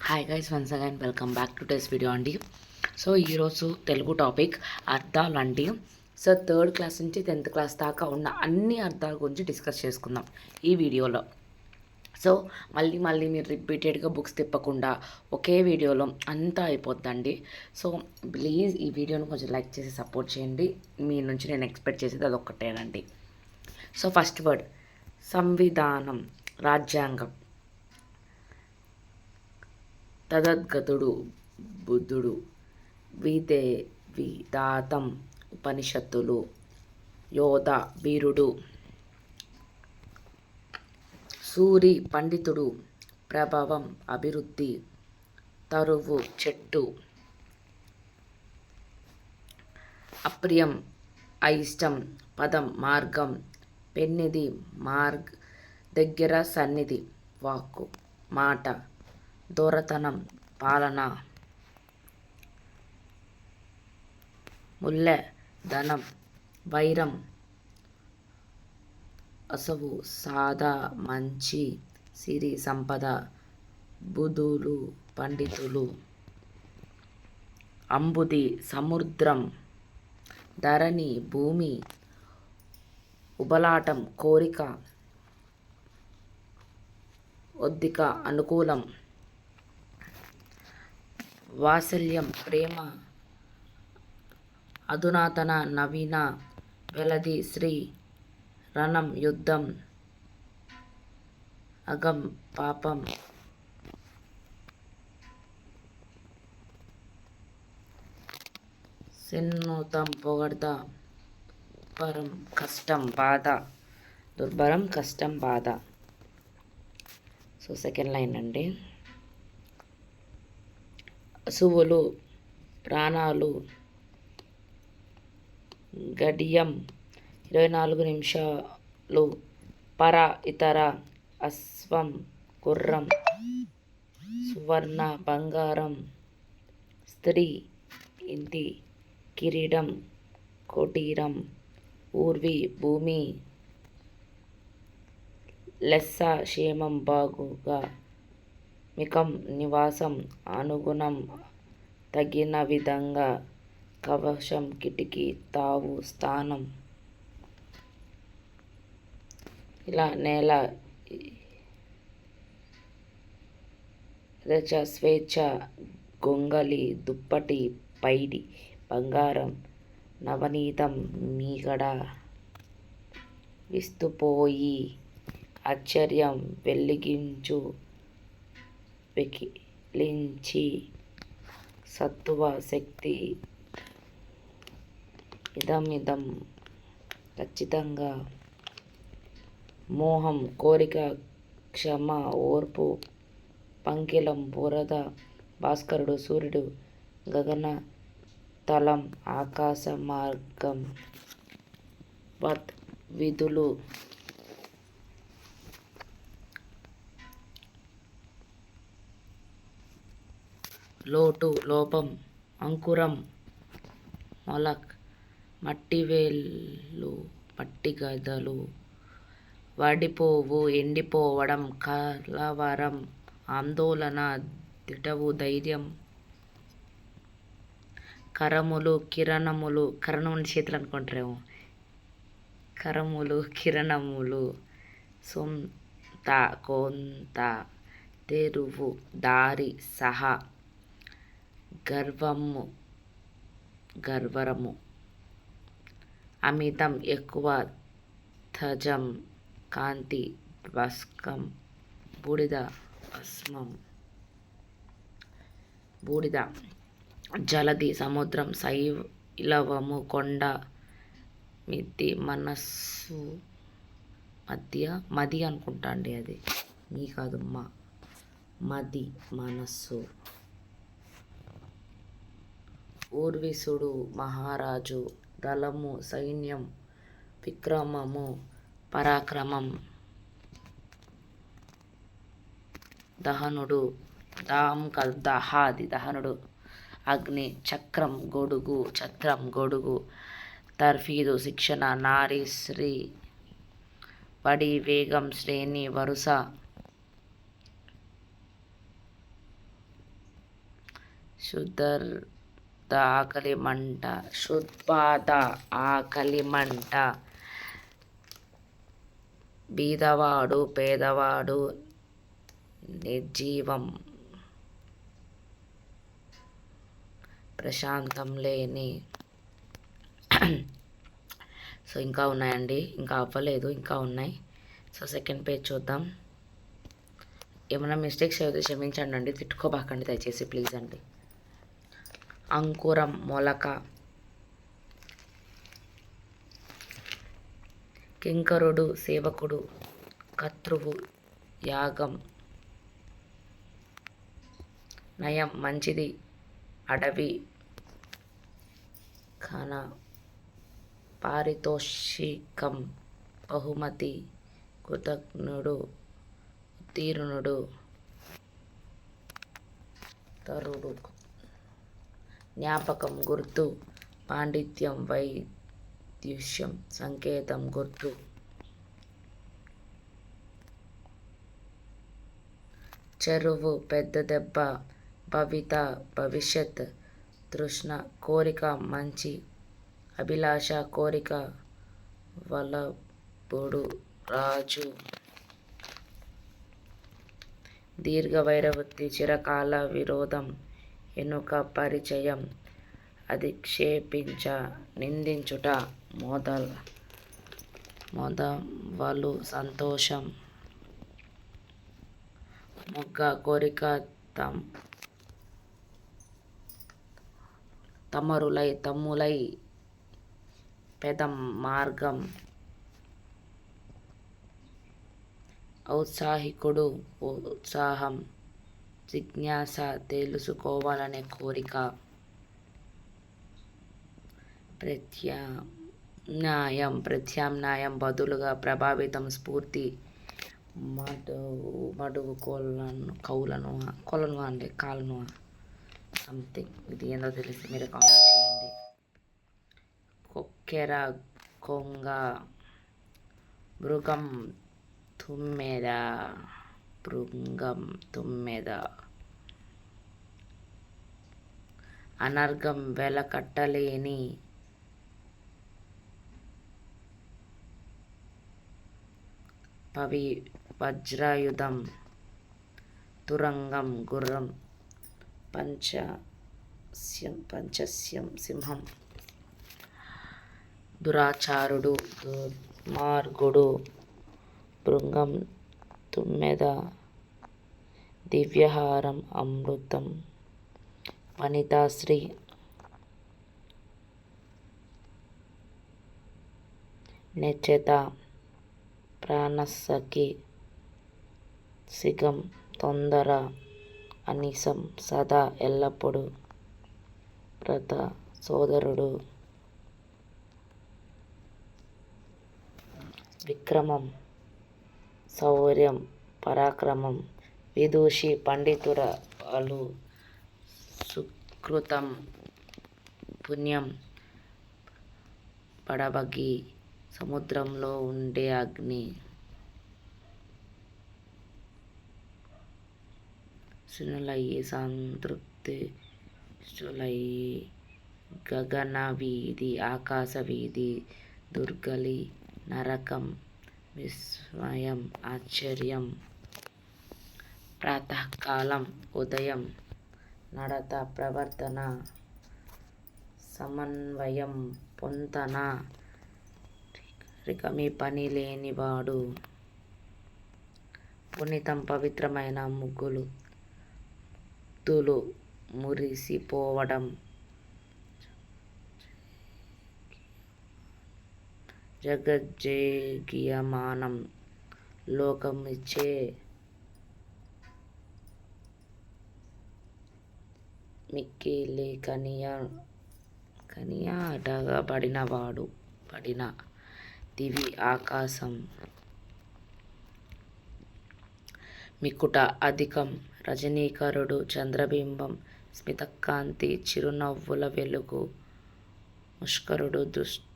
Hi guys, once again welcome back to test video అండి. So ఈరోజు Telugu topic అర్థాలు అండి. సో 3rd క్లాస్ నుంచి 10th క్లాస్ దాకా ఉన్న అన్ని అర్థాల గురించి డిస్కస్ చేసుకుందాం ఈ వీడియోలో. సో మళ్ళీ మీరు రిపీటెడ్గా బుక్స్ తిప్పకుండా ఒకే వీడియోలో అంతా అయిపోద్దండి. సో ప్లీజ్ ఈ వీడియోని కొంచెం లైక్ చేసి సపోర్ట్ చేయండి. మీ నుంచి నేను ఎక్స్పెక్ట్ చేసేది అదొక్కటేనండి. సో ఫస్ట్ వర్డ్ సంవిధానం, రాజ్యాంగం. తదద్గతుడు బుద్ధుడు. విధాతం ఉపనిషత్తులు. యోధ వీరుడు. సూరి పండితుడు. ప్రభావం అభివృద్ధి. తరువు చెట్టు. అప్రియం అయిష్టం. పదం మార్గం. పెన్నిధి దగ్గర సన్నిధి వాక్కు మాట. దొరతనం పాలన. ముల్లె ధనం వైరం. అసవు సాదా మంచి. సిరి సంపద. బుధులు పండితులు. అంబుది సముద్రం. ధరణి భూమి. ఉబలాటం కోరిక. ఒద్దిక అనుకూలం. వాత్సల్యం ప్రేమ. అధునాతన నవీన. వెలది శ్రీ. రణం యుద్ధం. అగం పాపం. సిన్నుతం పొగడ్త. దుర్భరం కష్టం బాధ. దుర్భరం కష్టం బాధ. సో సెకండ్ లైన్ అండి. అసువులు ప్రాణాలు. గడియం 24 నిమిషాలు. పర ఇతర. అశ్వం గుర్రం. సువర్ణ బంగారం. స్త్రీ ఇంటి. కిరీటం కుటీరం. ఊర్వి భూమి. లెస్స క్షేమం బాగుగా. మికం నివాసం. అనుగుణం తగిన విధంగా. కవచం కిటికీ తావు స్థానం. ఇలా నేల. రచ స్వేచ్ఛ. గొంగలి దుప్పటి పైడి. బంగారం నవనీతం మీగడ. విస్తుపోయి. ఆశ్చర్యం వెలిగించు. వెకిలించి. సత్తువ శక్తి. ఇదమిదం ఖచ్చితంగా. మోహం కోరిక. క్షమ ఓర్పు. పంకిలం బురద. భాస్కరుడు సూర్యుడు. గగన తలం ఆకాశ మార్గం. వత్ విధులు. లోటు లోపం. అంకురం మొలక్. మట్టివేళ్ళు పట్టిగదలు. వాడిపోవు ఎండిపోవడం. కలవరం ఆందోళన. దిటవు ధైర్యం. కరములు కిరణములు. కరణములు చేతులు అనుకుంటారేమో. కరములు కిరణములు. సొంత కొంత. తెరువు దారి సహా. గర్వరము. అమితం ఎక్కువ. ధ్వజం కాంతి. భస్కం బూడిద. భస్మం బూడిద. జలది సముద్రం. శైలవము కొండ. మితి మనస్సు. మది అనుకుంటా అండి, అది మీ కాదు మది మనస్సు. ఊర్విసుడు మహారాజు. దళము సైన్యం. విక్రమము పరాక్రమం. దహనుడు దాహం కాదు దహాది దహనుడు. అగ్ని చక్రం గొడుగు. ఛత్రం గొడుగు. తర్ఫీదు శిక్షణ. నారీ శ్రీ. పడి వేగం శ్రేణి వరుస. శుద్ధ ఆకలి మంట, శుద్బాధ ఆకలి మంట, బీదవాడు పేదవాడు నిర్జీవం, ప్రశాంతం లేని. సో ఇంకా ఉన్నాయండి, ఇంకా అవ్వలేదు, ఇంకా ఉన్నాయి. సో సెకండ్ పేజ్ చూద్దాం. ఏమైనా మిస్టేక్స్ అయితే క్షమించండి అండి, తిట్టుకోబాకండి దయచేసి ప్లీజ్ అండి. అంకురం మొలక, కింకరుడు సేవకుడు, కర్తృవు యాగం, నయం మంచిది, అడవి, ఖన పారితోషికం బహుమతి, కృతజ్ఞుడు ఉత్తీర్ణుడు, తరుడు, జ్ఞాపకం గుర్తు, పాండిత్యం వైదుష్యం సంకేతం గుర్తు, చెరువు పెద్ద దెబ్బ, భవిత భవిష్యత్, తృష్ణ కోరిక మంచి, అభిలాష కోరిక, వల్లభుడు రాజు, దీర్ఘ వైరవృత్తి చిరకాల విరోధం, ఎనుక పరిచయం, అధిక్షేపించ నిందించుట, మొదవలు సంతోషం, మొగ్గ కోరిక, తమ్ములై పెదం మార్గం, ఔత్సాహికుడు ఉత్సాహం, జిజ్ఞాస తెలుసుకోవాలనే కోరిక, ప్రత్యామ్నాయం బదులుగా, ప్రభావితం స్ఫూర్తి, మడువు కొలను అంటే కాలను సంథింగ్, ఇది ఏందో తెలిసి మీరు కామెంట్ చేయండి. కొక్కెర కొంగ, భృంగం తుమ్మెద, అనర్ఘం వెలకట్టలేని, వజ్రాయుధం, తురంగం గుర్రం, పంచస్యం సింహం, దురాచారుడు దుర్మార్గుడు, భృంగం తుమ్మెద, దివ్యహారం అమృతం, వనితాశ్రీ, నెచ్చెత, ప్రాణసఖి, సిగం తొందర, అనిసం సదా ఎల్లప్పుడు, వ్రత సోదరుడు, విక్రమం శౌర్యం పరాక్రమం, విదూషి పండితురాలు, సుకృతం పుణ్యం, పడవగి సముద్రంలో ఉండే అగ్ని, శృణులయ్యి సంతృప్తి శులయ్యి, గగన వీధి ఆకాశ వీధి, దుర్గలి నరకం, విస్మయం ఆశ్చర్యం, ప్రాతకాలం ఉదయం, నడత ప్రవర్తన, సమన్వయం పొంతన, రికమి పని లేనివాడు, పునీతం పవిత్రమైన ముగ్గులు, తులు మురిసిపోవడం, జగజ్జేగీయమానం, లోకమిచ్చే మిక్కిలి కనియాటగా పడిన దివి ఆకాశం, మికుట అధికం, రజనీకరుడు చంద్రబింబం, స్మితకాంతి చిరునవ్వుల వెలుగు, ముష్కరుడు దుష్టుడు,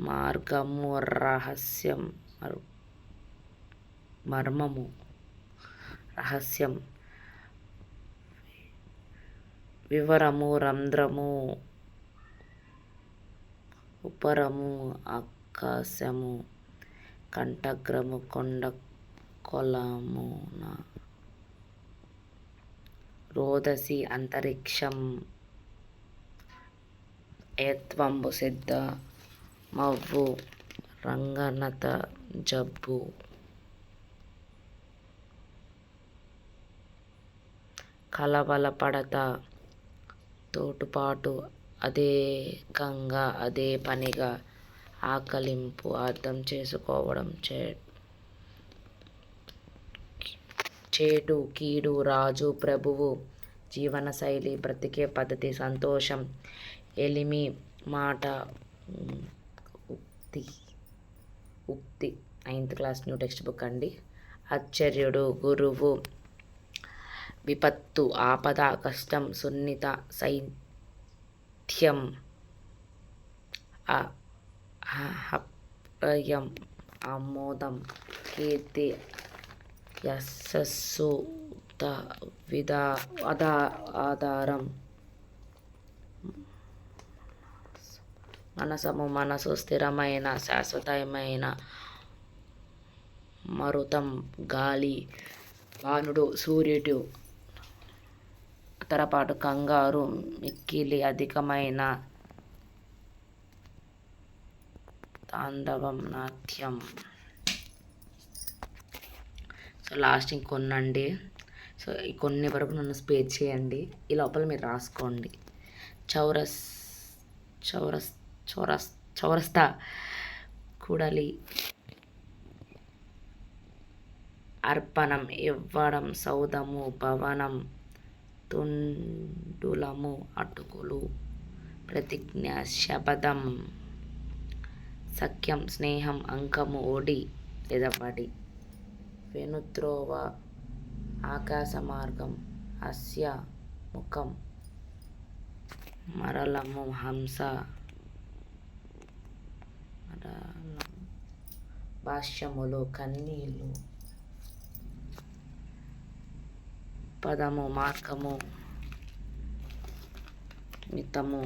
మార్గము రహస్యం మర్మము, రహస్యం, వివరము, రంధ్రము, ఉపరము, ఆకాశము, కంఠగ్రము, కొండ కొలమున, రోదసి, అంతరిక్షం, ఏత్వంబు, సిద్ధ మవ్వు, రంగనత, జబ్బు, కలవలపడత, తోటుపాటు, అదేకంగా, అదే పనిగా, ఆకలింపు, అర్థం చేసుకోవడం, చేటు, కీడు, రాజు, ప్రభువు, జీవనశైలి, బ్రతికే పద్ధతి, సంతోషం, ఎలిమి, మాట, ఉక్తి. 9th class new text book అండి. ఆశ్చర్యుడు, గురువు, విపత్తు, ఆపద, కష్టం, సున్నిత, శైత్యం, అప్రయం, ఆమోదం, కీర్తి, యశస్సు, ఆధారం, మనసము, మనసు, స్థిరమైన, శాశ్వతమైన, మరుతం, గాలి, బాణుడు, సూర్యుడు, తరపాటు, కంగారు, మిక్కిలి, అధికమైన, తాండవం, నాట్యం. So last ఇంకొన్నండి. సో ఈ కొన్ని వరకు నన్ను స్పేర్ చేయండి. ఈ లోపల మీరు రాసుకోండి. చౌరస్తా, కూడలి, అర్పణం, ఇవ్వడం, సౌధము, భవనం, తుండులము, అటుకులు, ప్రతిజ్ఞ, శపథం, సఖ్యం, స్నేహం, అంకము, ఒడి లేదా వడి, వెనుత్రోవ, ఆకాశ మార్గం, హాస్య, ముఖం, మరలము, హంస, భాష్యములు, కన్నీళ్ళు, పదము, మార్గము, మితము,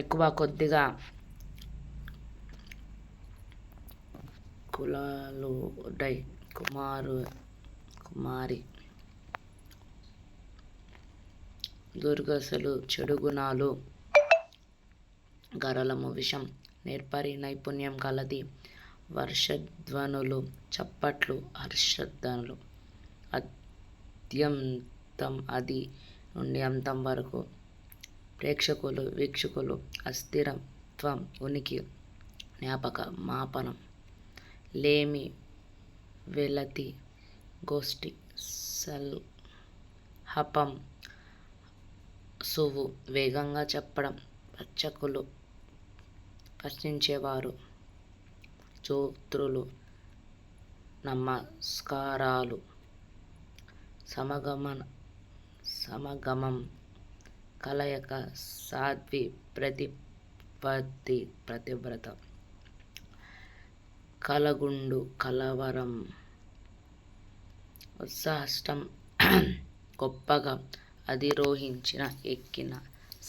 ఎక్కువ, కొద్దిగా, కులాలు, డై, కుమారి, దుర్గసలు, చెడు గుణాలు, గరళము, విషం, నేర్పరి, నైపుణ్యం కలది, వర్షధ్వనులు, చప్పట్లు, హర్షధ్వనులు, అత్యంతం, అది నుండి అంతం వరకు, ప్రేక్షకులు, వీక్షకులు, అస్థిరత్వం, ఉనికి, జ్ఞాపక, మాపనం, లేమి, వెలతి, గోష్ఠి, సల్హపం, సువు, వేగంగా చెప్పడం, పచ్చకులు, ప్రశ్నించేవారు, చోత్రులు, నమస్కారాలు, సమగమం, కలయిక, సాధ్వి, పతివ్రత, కలగుండు, కలవరం, ఉత్సాహం, గొప్పగా, అధిరోహించిన, ఎక్కిన,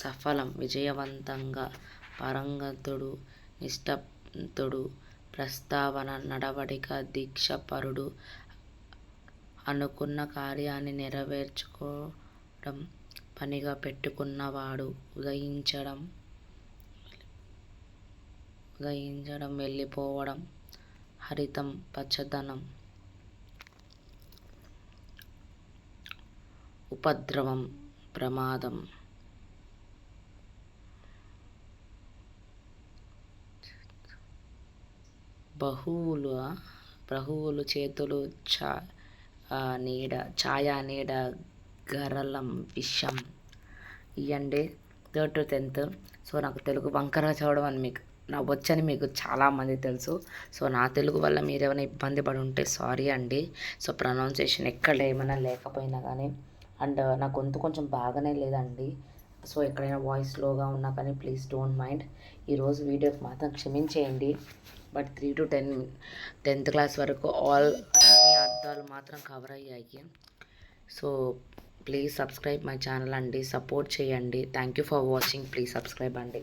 సఫలం, విజయవంతంగా, పారంగతుడు, నిష్ఠావంతుడు, ప్రస్తావన, నడవడిక, దీక్షపరుడు, అనుకున్న కార్యాన్ని నెరవేర్చుకోవడం, పనిగా పెట్టుకున్నవాడు, ఉదయించడం, వెళ్ళిపోవడం, హరితం, పచ్చదనం, ఉపద్రవం, ప్రమాదం, బహువులు, చేతులు, ఛాయ, నీడ, గరళం, విషం. ఇవ్వండి 3rd to 10th. సో నాకు తెలుగు వంకరగా చదవడం అని మీకు వచ్చని మీకు చాలామంది తెలుసు. సో నా తెలుగు వల్ల మీరు ఏమైనా ఇబ్బంది పడి ఉంటే సారీ అండి. సో ప్రొనౌన్సియేషన్ ఎక్కడ ఏమైనా లేకపోయినా కానీ, అండ్ నా గొంతు కొంచెం బాగానే లేదండి. సో ఎక్కడైనా వాయిస్ స్లోగా ఉన్నా కానీ ప్లీజ్ డోంట్ మైండ్. ఈరోజు వీడియోకి మాత్రం క్షమించేయండి. బట్ 3 to 10th క్లాస్ వరకు అన్ని అర్థాలు మాత్రం కవర్ అయ్యాయి. So please subscribe my channel అండి, సపోర్ట్ చేయండి. Thank you for watching. Please subscribe అండి.